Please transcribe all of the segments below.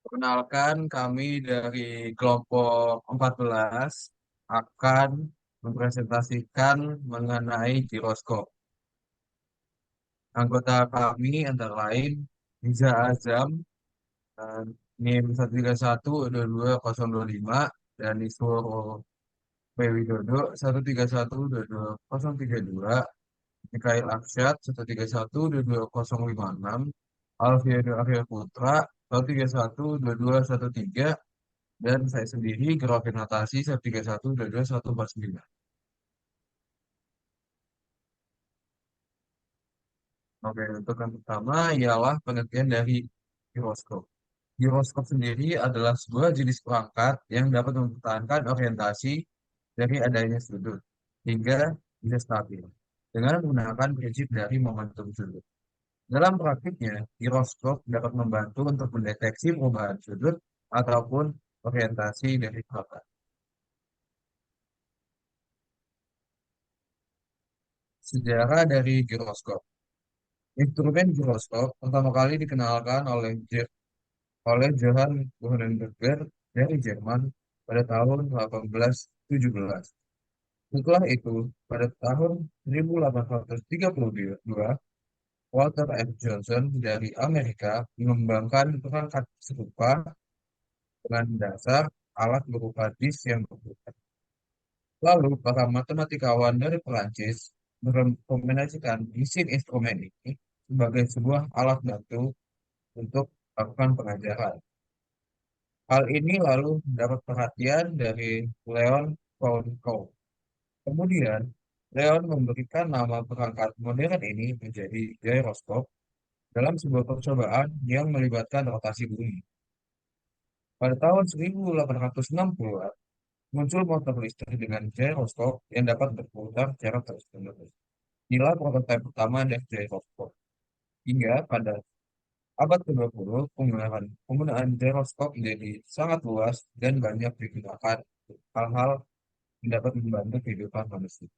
Perkenalkan, kami dari kelompok 14 akan mempresentasikan mengenai giroskop. Anggota kami antara lain Riza Azam, eh, NIM 13122 dan Isworo P. Widodo 13122 Mikail Aksyad 131 22056, Alfiado Arya Putra 131 2213, dan saya sendiri Geraldine Natasi 131 22149. Oke, untuk yang pertama ialah pengertian dari giroskop. Giroskop sendiri adalah sebuah jenis perangkat yang dapat mempertahankan orientasi dari adanya sudut hingga bisa stabil dengan menggunakan prinsip dari momentum sudut. Dalam praktiknya, giroskop dapat membantu untuk mendeteksi perubahan sudut ataupun orientasi dari perangkat. Sejarah dari giroskop. Instrumen giroskop pertama kali dikenalkan oleh Johann Gutenberg dari Jerman pada tahun 1817. Setelah itu, pada tahun 1832, Walter F. Johnson dari Amerika mengembangkan perangkat serupa dengan dasar alat berupa disk yang berputar. Lalu, para matematikawan dari Perancis merekomendasikan mesin instrumen ini sebagai sebuah alat bantu untuk melakukan pengajaran. Hal ini lalu mendapat perhatian dari Leon Foucault. Kemudian, Leon memberikan nama perangkat modern ini menjadi gyroskop dalam sebuah percobaan yang melibatkan rotasi bumi. Pada tahun 1860-an, muncul motor listrik dengan gyroskop yang dapat berputar secara terus-menerus. Inilah prototipe pertama dari gyroskop. Hingga pada abad ke-20, penggunaan gyroskop menjadi sangat luas dan banyak digunakan untuk hal-hal yang dapat membantu kehidupan manusia.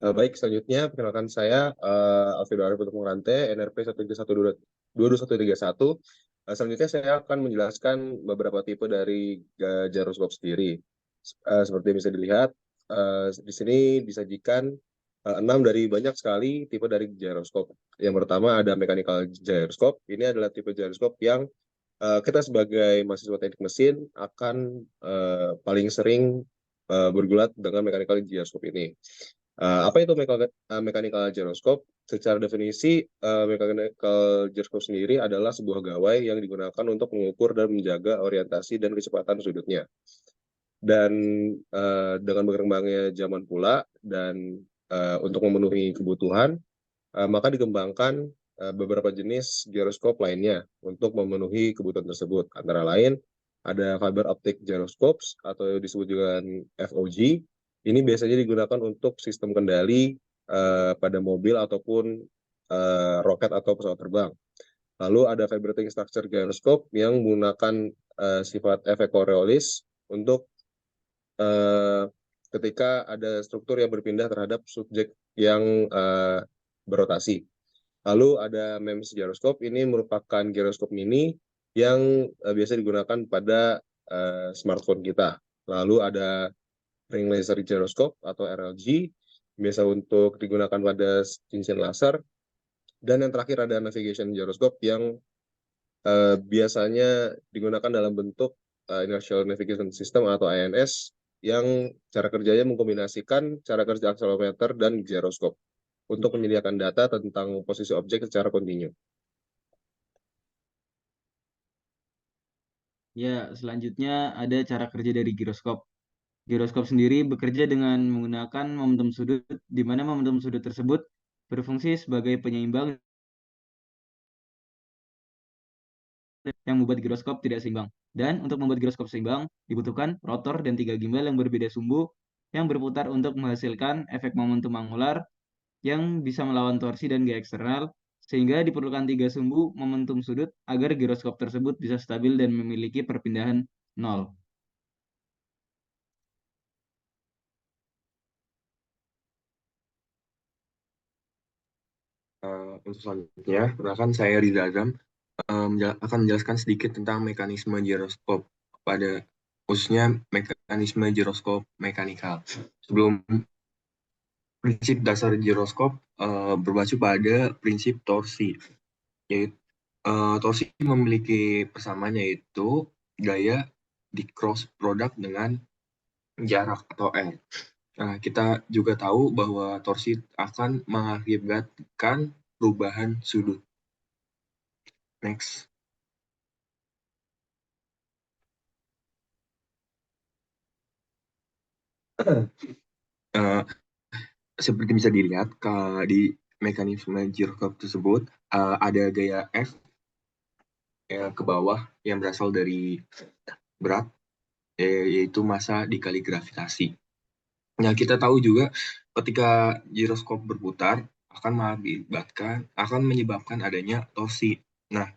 Baik, selanjutnya perkenalkan saya Alfredo Arif Putra Rante, NRP 131222131. Selanjutnya saya akan menjelaskan beberapa tipe dari gyroskop sendiri. Seperti yang bisa dilihat, di sini disajikan 6 dari banyak sekali tipe dari gyroskop. Yang pertama ada mechanical gyroscope. Ini adalah tipe gyroskop yang kita sebagai mahasiswa teknik mesin akan paling sering bergulat dengan mechanical gyroscope ini. Apa itu mechanical gyroscope? Secara definisi, mechanical gyroscope sendiri adalah sebuah gawai yang digunakan untuk mengukur dan menjaga orientasi dan kecepatan sudutnya. Dan dengan berkembangnya zaman pula dan untuk memenuhi kebutuhan, maka dikembangkan beberapa jenis gyroscope lainnya untuk memenuhi kebutuhan tersebut. Antara lain ada fiber optic gyroscopes atau disebut juga FOG. Ini biasanya digunakan untuk sistem kendali pada mobil ataupun roket atau pesawat terbang. Lalu ada vibrating structure gyroscope yang menggunakan sifat efek Coriolis untuk eh, ketika ada struktur yang berpindah terhadap subjek yang berotasi. Lalu ada MEMS gyroscope, ini merupakan gyroscope mini yang biasa digunakan pada smartphone kita. Lalu ada ring laser gyroscope atau RLG, biasa untuk digunakan pada cincin laser. Dan yang terakhir ada navigation gyroscope yang biasanya digunakan dalam bentuk Inertial Navigation System atau INS yang cara kerjanya mengkombinasikan cara kerja akselerometer dan gyroscope untuk menyediakan data tentang posisi objek secara kontinu. Ya, selanjutnya ada cara kerja dari giroskop. Giroskop sendiri bekerja dengan menggunakan momentum sudut, di mana momentum sudut tersebut berfungsi sebagai penyeimbang yang membuat giroskop tidak seimbang. Dan untuk membuat giroskop seimbang, dibutuhkan rotor dan 3 gimbal yang berbeda sumbu yang berputar untuk menghasilkan efek momentum angular yang bisa melawan torsi dan gaya eksternal, sehingga diperlukan 3 sumbu momentum sudut agar giroskop tersebut bisa stabil dan memiliki perpindahan nol. Untuk selanjutnya, perkenalkan saya Riza Azam akan menjelaskan sedikit tentang mekanisme giroskop pada khususnya mekanisme giroskop mekanikal. Sebelum prinsip dasar giroskop berbacu pada prinsip torsi, yaitu torsi memiliki persamaan yaitu gaya di cross product dengan jarak atau R. Nah, kita juga tahu bahwa torsi akan mengakibatkan perubahan sudut. Next. Uh, Seperti bisa dilihat di mekanisme giroskop tersebut ada gaya F ke bawah yang berasal dari berat, yaitu massa dikali gravitasi. Nah, kita tahu juga ketika giroskop berputar akan menyebabkan adanya torsi. Nah,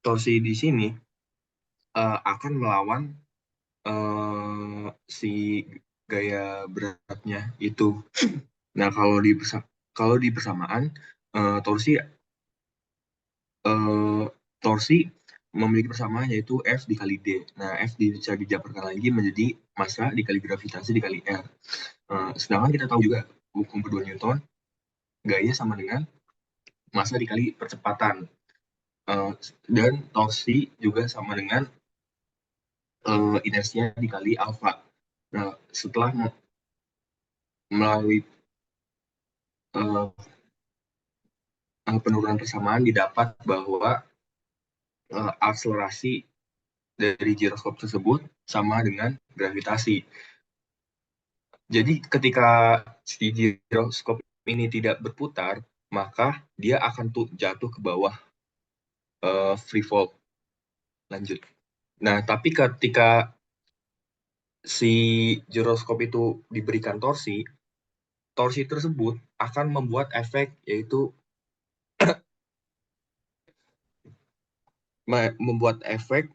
torsi di sini akan melawan si gaya beratnya itu. Nah, kalau di persamaan torsi memiliki persamaan yaitu F dikali D. Nah, F bisa dijabarkan lagi menjadi massa dikali gravitasi dikali R. Sedangkan kita tahu juga hukum kedua Newton, gaya sama dengan massa dikali percepatan. Dan torsi juga sama dengan inersia dikali alfa. Nah, setelah melalui penurunan persamaan didapat bahwa akselerasi dari giroskop tersebut sama dengan gravitasi. Jadi ketika si giroskop ini tidak berputar, maka dia akan jatuh ke bawah free fall. Lanjut. Nah, tapi ketika si giroskop itu diberikan torsi, torsi tersebut akan membuat efek yaitu membuat efek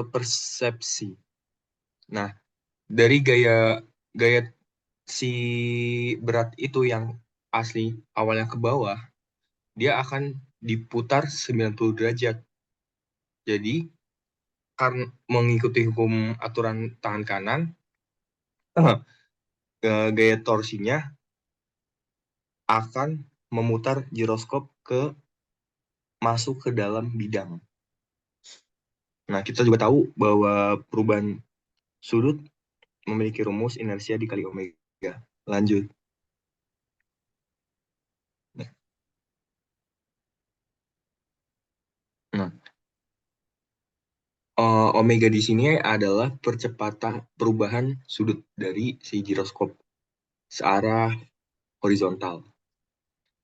persepsi. Nah, dari gaya si berat itu yang asli awalnya ke bawah, dia akan diputar 90 derajat. Jadi, karena mengikuti hukum aturan tangan kanan, gaya torsinya akan memutar giroskop masuk ke dalam bidang. Nah, kita juga tahu bahwa perubahan sudut memiliki rumus inersia dikali omega. Lanjut. Nah, omega di sini adalah percepatan perubahan sudut dari si giroskop searah horizontal.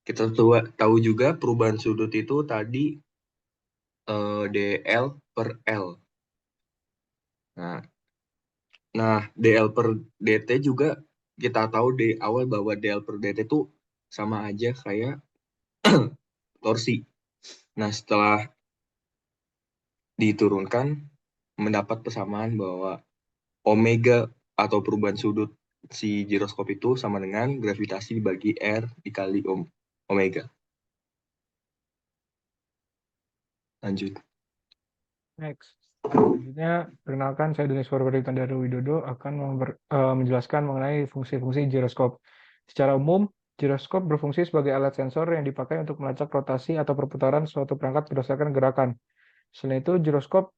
Kita tahu juga perubahan sudut itu tadi dl per L. Nah, dl per dt juga kita tahu di awal bahwa dl per dt itu sama aja kayak torsi. Nah, setelah diturunkan, mendapat persamaan bahwa omega atau perubahan sudut si giroskop itu sama dengan gravitasi dibagi R dikali omega. Lanjut. Next. Selanjutnya, perkenalkan saya Doni Purwarditanda Widodo akan menjelaskan mengenai fungsi-fungsi giroskop. Secara umum, giroskop berfungsi sebagai alat sensor yang dipakai untuk melacak rotasi atau perputaran suatu perangkat berdasarkan gerakan. Selain itu, giroskop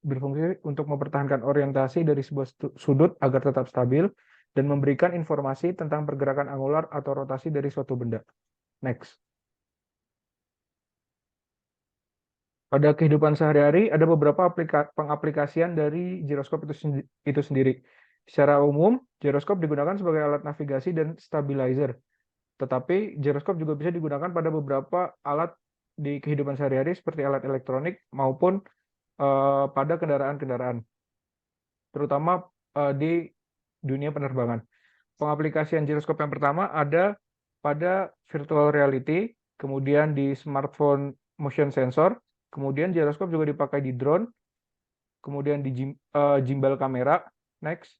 berfungsi untuk mempertahankan orientasi dari sebuah sudut agar tetap stabil dan memberikan informasi tentang pergerakan angular atau rotasi dari suatu benda. Next. Pada kehidupan sehari-hari ada beberapa pengaplikasian dari giroskop itu sendiri. Secara umum, giroskop digunakan sebagai alat navigasi dan stabilizer. Tetapi giroskop juga bisa digunakan pada beberapa alat di kehidupan sehari-hari seperti alat elektronik maupun pada kendaraan-kendaraan, terutama di dunia penerbangan. Pengaplikasian giroskop yang pertama ada pada virtual reality, kemudian di smartphone motion sensor, kemudian giroskop juga dipakai di drone, kemudian di gimbal kamera. Next.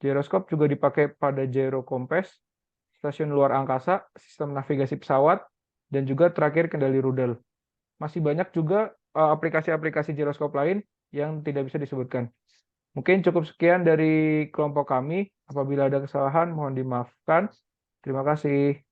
Giroskop juga dipakai pada gyro compass, stasiun luar angkasa, sistem navigasi pesawat, dan juga terakhir kendali rudal. Masih banyak juga aplikasi-aplikasi giroskop lain yang tidak bisa disebutkan. Mungkin cukup sekian dari kelompok kami. Apabila ada kesalahan, mohon dimaafkan. Terima kasih.